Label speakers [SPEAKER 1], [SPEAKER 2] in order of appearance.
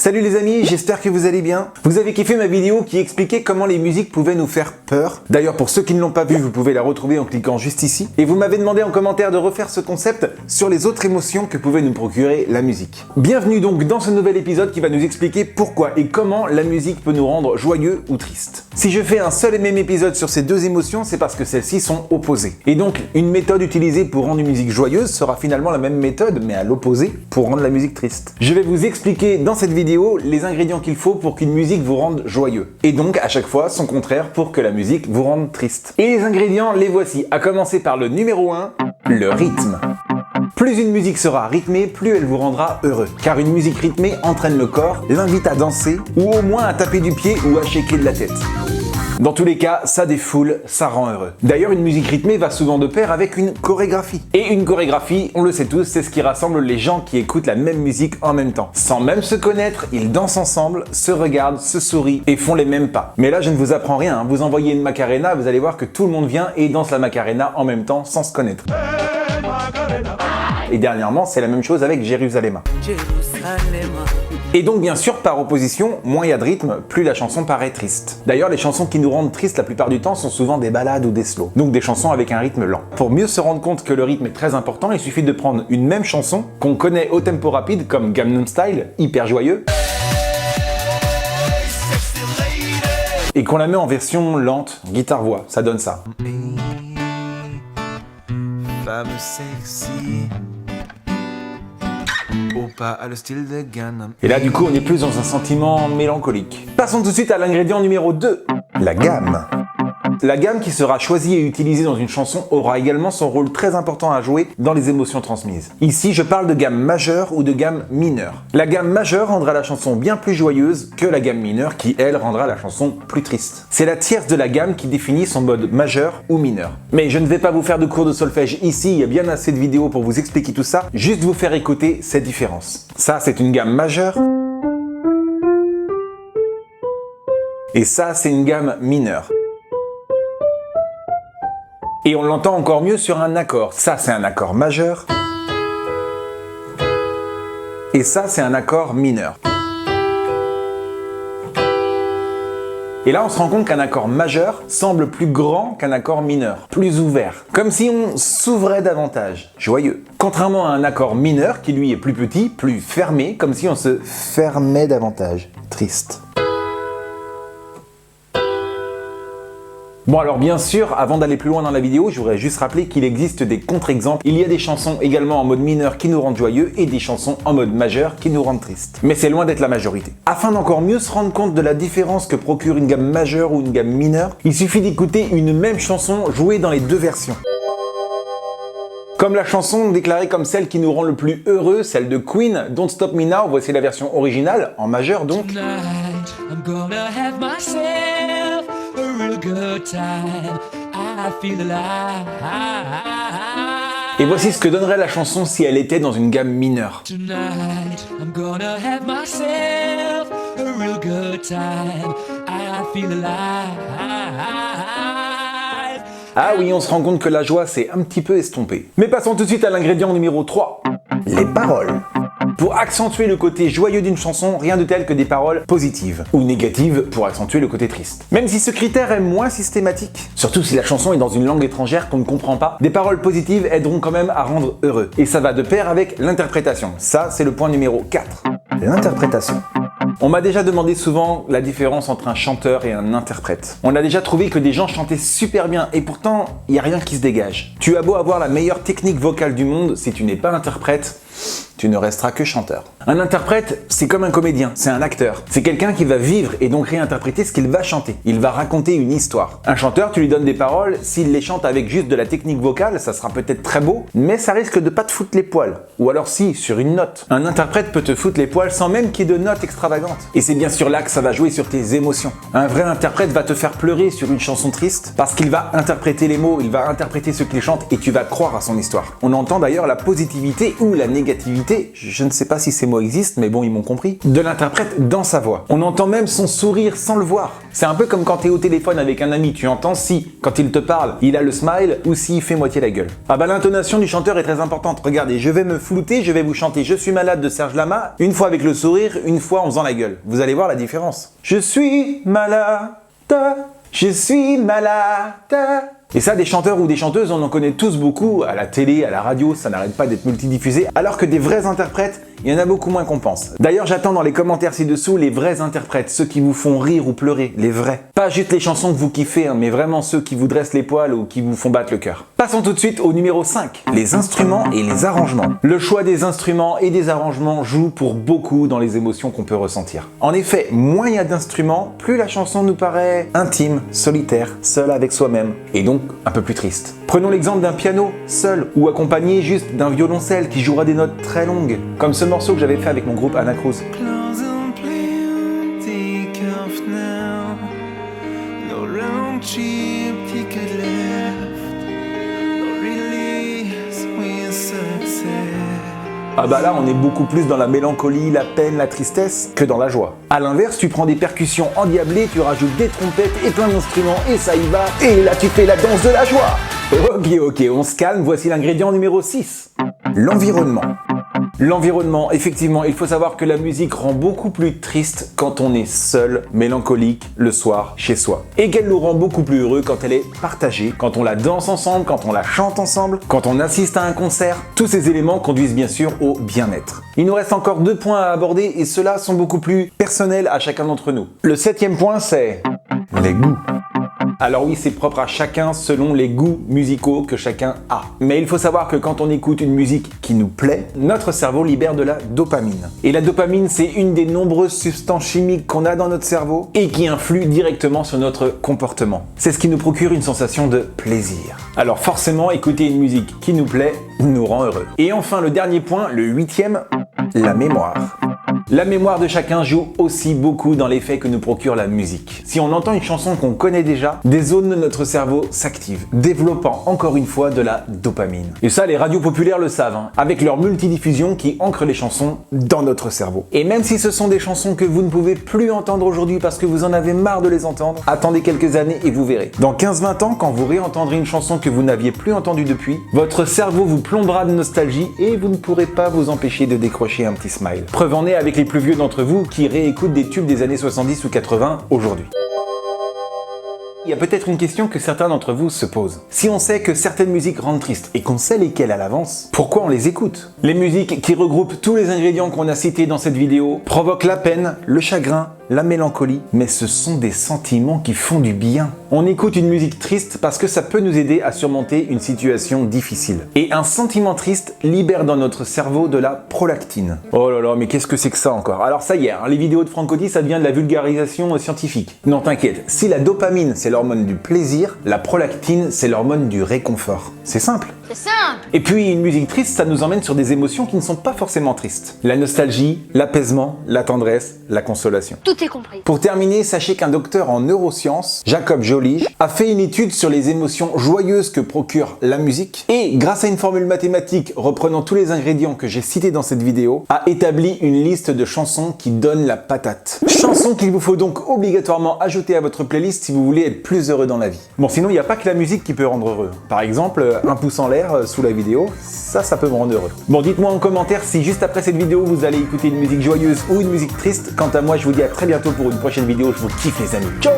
[SPEAKER 1] Salut les amis, j'espère que vous allez bien. Vous avez kiffé ma vidéo qui expliquait comment les musiques pouvaient nous faire peur. D'ailleurs, pour ceux qui ne l'ont pas vu, vous pouvez la retrouver en cliquant juste ici. Et vous m'avez demandé en commentaire de refaire ce concept sur les autres émotions que pouvait nous procurer la musique. Bienvenue donc dans ce nouvel épisode qui va nous expliquer pourquoi et comment la musique peut nous rendre joyeux ou triste. Si je fais un seul et même épisode sur ces deux émotions, c'est parce que celles-ci sont opposées. Et donc, une méthode utilisée pour rendre une musique joyeuse sera finalement la même méthode, mais à l'opposé, pour rendre la musique triste. Je vais vous expliquer dans cette vidéo les ingrédients qu'il faut pour qu'une musique vous rende joyeux. Et donc, à chaque fois, son contraire pour que la musique vous rende triste. Et les ingrédients, les voici. À commencer par le numéro 1, le rythme. Plus une musique sera rythmée, plus elle vous rendra heureux. Car une musique rythmée entraîne le corps, l'invite à danser, ou au moins à taper du pied ou à shaker de la tête. Dans tous les cas, ça défoule, ça rend heureux. D'ailleurs, une musique rythmée va souvent de pair avec une chorégraphie. Et une chorégraphie, on le sait tous, c'est ce qui rassemble les gens qui écoutent la même musique en même temps. Sans même se connaître, ils dansent ensemble, se regardent, se sourient et font les mêmes pas. Mais là, je ne vous apprends rien, hein. Vous envoyez une Macarena, vous allez voir que tout le monde vient et danse la Macarena en même temps sans se connaître. Et dernièrement, c'est la même chose avec Jérusalem. Et donc bien sûr, par opposition, moins il y a de rythme, plus la chanson paraît triste. D'ailleurs, les chansons qui nous rendent tristes la plupart du temps sont souvent des ballades ou des slows, donc des chansons avec un rythme lent. Pour mieux se rendre compte que le rythme est très important, il suffit de prendre une même chanson qu'on connaît au tempo rapide, comme Gangnam Style, hyper joyeux, et qu'on la met en version lente, guitare-voix, ça donne ça.
[SPEAKER 2] Femme sexy. Opa a le style de Gangnam.
[SPEAKER 1] Et là, du coup, on est plus dans un sentiment mélancolique. Passons tout de suite à l'ingrédient numéro 2, la gamme. La gamme qui sera choisie et utilisée dans une chanson aura également son rôle très important à jouer dans les émotions transmises. Ici, je parle de gamme majeure ou de gamme mineure. La gamme majeure rendra la chanson bien plus joyeuse que la gamme mineure qui, elle, rendra la chanson plus triste. C'est la tierce de la gamme qui définit son mode majeur ou mineur. Mais je ne vais pas vous faire de cours de solfège ici, il y a bien assez de vidéos pour vous expliquer tout ça, juste vous faire écouter cette différence. Ça, c'est une gamme majeure. Et ça, c'est une gamme mineure. Et on l'entend encore mieux sur un accord. Ça, c'est un accord majeur. Et ça, c'est un accord mineur. Et là, on se rend compte qu'un accord majeur semble plus grand qu'un accord mineur, plus ouvert. Comme si on s'ouvrait davantage, joyeux. Contrairement à un accord mineur qui, lui, est plus petit, plus fermé, comme si on se fermait davantage, triste. Bon alors bien sûr, avant d'aller plus loin dans la vidéo, je voudrais juste rappeler qu'il existe des contre-exemples. Il y a des chansons également en mode mineur qui nous rendent joyeux et des chansons en mode majeur qui nous rendent tristes. Mais c'est loin d'être la majorité. Afin d'encore mieux se rendre compte de la différence que procure une gamme majeure ou une gamme mineure, il suffit d'écouter une même chanson jouée dans les deux versions. Comme la chanson déclarée comme celle qui nous rend le plus heureux, celle de Queen, Don't Stop Me Now, voici la version originale, en majeur donc.
[SPEAKER 3] Tonight, I'm gonna have myself a real good time. I feel alive.
[SPEAKER 1] Et voici ce que donnerait la chanson si elle était dans une gamme mineure.
[SPEAKER 3] Tonight, I'm gonna have myself a real good time. I feel alive.
[SPEAKER 1] Ah oui, on se rend compte que la joie s'est un petit peu estompée. Mais passons tout de suite à l'ingrédient numéro 3, les paroles. Pour accentuer le côté joyeux d'une chanson, rien de tel que des paroles positives, ou négatives pour accentuer le côté triste. Même si ce critère est moins systématique, surtout si la chanson est dans une langue étrangère qu'on ne comprend pas, des paroles positives aideront quand même à rendre heureux. Et ça va de pair avec l'interprétation. Ça, c'est le point numéro 4. L'interprétation. On m'a déjà demandé souvent la différence entre un chanteur et un interprète. On a déjà trouvé que des gens chantaient super bien et pourtant, il n'y a rien qui se dégage. Tu as beau avoir la meilleure technique vocale du monde, si tu n'es pas interprète, tu ne resteras que chanteur. Un interprète, c'est comme un comédien, c'est un acteur. C'est quelqu'un qui va vivre et donc réinterpréter ce qu'il va chanter. Il va raconter une histoire. Un chanteur, tu lui donnes des paroles, s'il les chante avec juste de la technique vocale, ça sera peut-être très beau, mais ça risque de pas te foutre les poils. Ou alors si, sur une note. Un interprète peut te foutre les poils sans même qu'il y ait de notes extravagantes. Et c'est bien sûr là que ça va jouer sur tes émotions. Un vrai interprète va te faire pleurer sur une chanson triste parce qu'il va interpréter les mots, il va interpréter ce qu'il chante et tu vas croire à son histoire. On entend d'ailleurs la positivité ou la négativité profiter, je ne sais pas si ces mots existent, mais bon, ils m'ont compris, de l'interprète dans sa voix. On entend même son sourire sans le voir. C'est un peu comme quand tu es au téléphone avec un ami, tu entends si, quand il te parle, il a le smile ou s'il fait moitié la gueule. Ah bah l'intonation du chanteur est très importante. Regardez, je vais me flouter, je vais vous chanter Je suis malade de Serge Lama, une fois avec le sourire, une fois en faisant la gueule. Vous allez voir la différence. Je suis malade, je suis malade. Et ça, des chanteurs ou des chanteuses, on en connaît tous beaucoup, à la télé, à la radio, ça n'arrête pas d'être multidiffusé, alors que des vrais interprètes, il y en a beaucoup moins qu'on pense. D'ailleurs, j'attends dans les commentaires ci-dessous les vrais interprètes, ceux qui vous font rire ou pleurer, les vrais. Pas juste les chansons que vous kiffez, mais vraiment ceux qui vous dressent les poils ou qui vous font battre le cœur. Passons tout de suite au numéro 5, les instruments et les arrangements. Le choix des instruments et des arrangements joue pour beaucoup dans les émotions qu'on peut ressentir. En effet, moins il y a d'instruments, plus la chanson nous paraît intime, solitaire, seule avec soi-même, et donc un peu plus triste. Prenons l'exemple d'un piano, seul, ou accompagné juste d'un violoncelle qui jouera des notes très longues, comme ce morceau que j'avais fait avec mon groupe Anna Cruz. Ah bah là, on est beaucoup plus dans la mélancolie, la peine, la tristesse que dans la joie. A l'inverse, tu prends des percussions endiablées, tu rajoutes des trompettes et plein d'instruments et ça y va, et là tu fais la danse de la joie. Ok, on se calme, voici l'ingrédient numéro 6. L'environnement. L'environnement, effectivement, il faut savoir que la musique rend beaucoup plus triste quand on est seul, mélancolique, le soir, chez soi. Et qu'elle nous rend beaucoup plus heureux quand elle est partagée, quand on la danse ensemble, quand on la chante ensemble, quand on assiste à un concert. Tous ces éléments conduisent bien sûr au bien-être. Il nous reste encore 2 points à aborder et ceux-là sont beaucoup plus personnels à chacun d'entre nous. Le 7e point, c'est les goûts. Alors oui, c'est propre à chacun selon les goûts musicaux que chacun a. Mais il faut savoir que quand on écoute une musique qui nous plaît, notre cerveau libère de la dopamine. Et la dopamine, c'est une des nombreuses substances chimiques qu'on a dans notre cerveau et qui influe directement sur notre comportement. C'est ce qui nous procure une sensation de plaisir. Alors forcément, écouter une musique qui nous plaît nous rend heureux. Et enfin, le dernier point, le 8e, la mémoire. La mémoire de chacun joue aussi beaucoup dans l'effet que nous procure la musique. Si on entend une chanson qu'on connaît déjà, des zones de notre cerveau s'activent, développant encore une fois de la dopamine. Et ça, les radios populaires le savent, avec leur multidiffusion qui ancre les chansons dans notre cerveau. Et même si ce sont des chansons que vous ne pouvez plus entendre aujourd'hui parce que vous en avez marre de les entendre, attendez quelques années et vous verrez. Dans 15-20 ans, quand vous réentendrez une chanson que vous n'aviez plus entendue depuis, votre cerveau vous plombera de nostalgie et vous ne pourrez pas vous empêcher de décrocher un petit smile. Preuve en est avec les plus vieux d'entre vous qui réécoutent des tubes des années 70 ou 80 aujourd'hui. Il y a peut-être une question que certains d'entre vous se posent. Si on sait que certaines musiques rendent tristes et qu'on sait lesquelles à l'avance, pourquoi on les écoute? Les musiques qui regroupent tous les ingrédients qu'on a cités dans cette vidéo provoquent la peine, le chagrin, la mélancolie, mais ce sont des sentiments qui font du bien. On écoute une musique triste parce que ça peut nous aider à surmonter une situation difficile. Et un sentiment triste libère dans notre cerveau de la prolactine. Oh là là, mais qu'est-ce que c'est que ça encore? Alors ça y est, les vidéos de Franck Cotty, ça devient de la vulgarisation scientifique. Non, t'inquiète, si la dopamine c'est l'hormone du plaisir, la prolactine c'est l'hormone du réconfort. C'est simple.
[SPEAKER 4] C'est simple.
[SPEAKER 1] Et puis une musique triste, ça nous emmène sur des émotions qui ne sont pas forcément tristes. La nostalgie, l'apaisement, la tendresse, la consolation.
[SPEAKER 4] Tout est compris.
[SPEAKER 1] Pour terminer, sachez qu'un docteur en neurosciences, Jacob Jolige, a fait une étude sur les émotions joyeuses que procure la musique et, grâce à une formule mathématique reprenant tous les ingrédients que j'ai cités dans cette vidéo, a établi une liste de chansons qui donnent la patate. Chansons qu'il vous faut donc obligatoirement ajouter à votre playlist si vous voulez être plus heureux dans la vie. Bon, sinon, il n'y a pas que la musique qui peut rendre heureux. Par exemple, un pouce en l'air sous la vidéo, ça peut me rendre heureux. Bon, dites-moi en commentaire si juste après cette vidéo, vous allez écouter une musique joyeuse ou une musique triste. Quant à moi, je vous dis à très bientôt pour une prochaine vidéo. Je vous kiffe les amis. Ciao!